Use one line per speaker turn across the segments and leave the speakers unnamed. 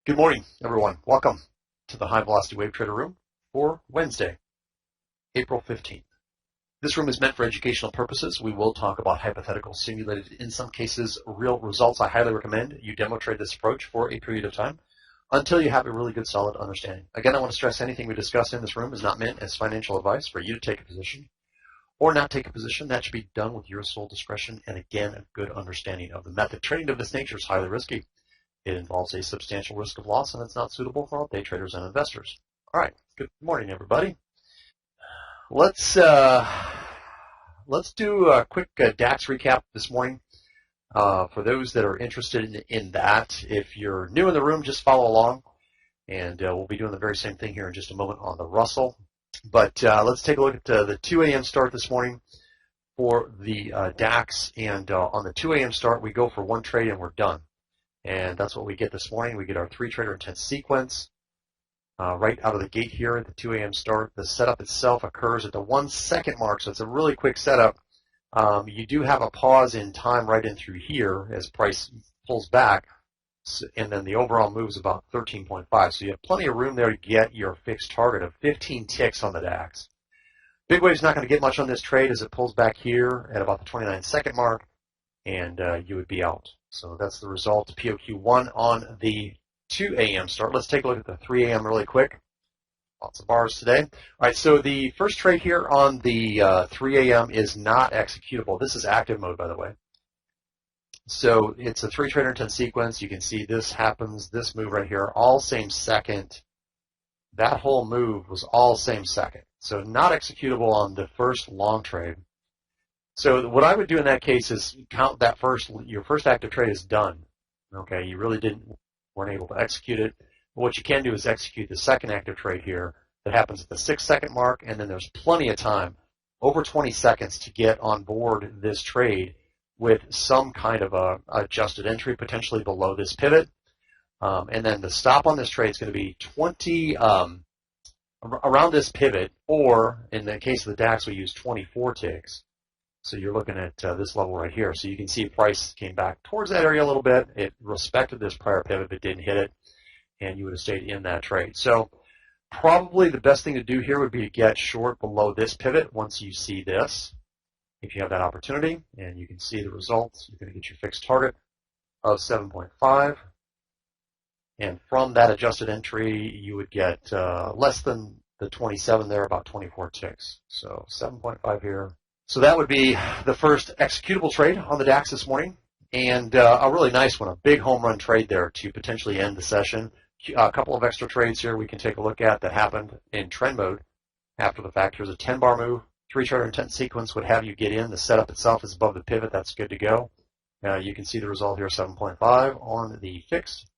Good morning, everyone. Welcome to the High Velocity Wave Trader Room for Wednesday, April 15th. This room is meant for educational purposes. We will talk about hypothetical, simulated, in some cases, real results. I highly recommend you demo trade this approach for a period of time until you have a really good, solid understanding. Again, I want to stress anything we discuss in this room is not meant as financial advice for you to take a position or not take a position. That should be done with your sole discretion and, again, a good understanding of the method. Trading of this nature is highly risky. It involves a substantial risk of loss, and it's not suitable for all day traders and investors. All right, good morning, everybody. Let's do a quick DAX recap this morning for those that are interested in that. If you're new in the room, just follow along, and we'll be doing the very same thing here in just a moment on the Russell. But let's take a look at the 2 a.m. start this morning for the DAX, and on the 2 a.m. start, we go for one trade and we're done. And that's what we get this morning. We get our 3-trader intense sequence right out of the gate here at the 2 a.m. start. The setup itself occurs at the 1 second mark, so it's a really quick setup. You do have a pause in time right in through here as price pulls back, and then the overall move is about 13.5. So you have plenty of room there to get your fixed target of 15 ticks on the DAX. Big wave's not going to get much on this trade as it pulls back here at about the 29 second mark, and you would be out. So that's the result, POQ1 on the 2 a.m. start. Let's take a look at the 3 a.m. really quick. Lots of bars today. All right, so the first trade here on the 3 a.m. is not executable. This is active mode, by the way. So it's a 3-trader intense sequence. You can see this happens, this move right here, all same second. That whole move was all same second. So not executable on the first long trade. So what I would do in that case is count that your first active trade is done. Okay, you really weren't able to execute it. But what you can do is execute the second active trade here that happens at the 6 second mark, and then there's plenty of time, over 20 seconds, to get on board this trade with some kind of a adjusted entry, potentially below this pivot. And then the stop on this trade is going to be 20 around this pivot, or in the case of the DAX, we use 24 ticks. So you're looking at this level right here. So you can see price came back towards that area a little bit. It respected this prior pivot, but didn't hit it, and you would have stayed in that trade. So probably the best thing to do here would be to get short below this pivot once you see this, if you have that opportunity, and you can see the results. You're going to get your fixed target of 7.5. And from that adjusted entry, you would get less than the 27 there, about 24 ticks. So 7.5 here. So that would be the first executable trade on the DAX this morning, and a really nice one, a big home run trade there to potentially end the session. A couple of extra trades here we can take a look at that happened in trend mode after the fact. Here's a 10-bar move. 3-trader intense sequence would have you get in. The setup itself is above the pivot. That's good to go. You can see the result here, 7.5 on the fixed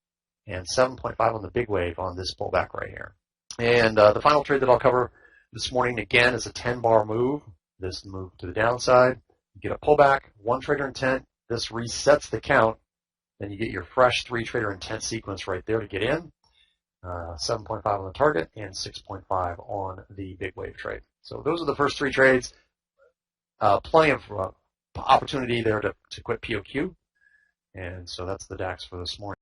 and 7.5 on the big wave on this pullback right here. And the final trade that I'll cover this morning, again, is a 10-bar move. This move to the downside, you get a pullback, 1-trader intent, this resets the count, then you get your fresh 3-trader intent sequence right there to get in, 7.5 on the target and 6.5 on the big wave trade. So those are the first 3 trades. Plenty of opportunity there to quit POQ, and so that's the DAX for this morning.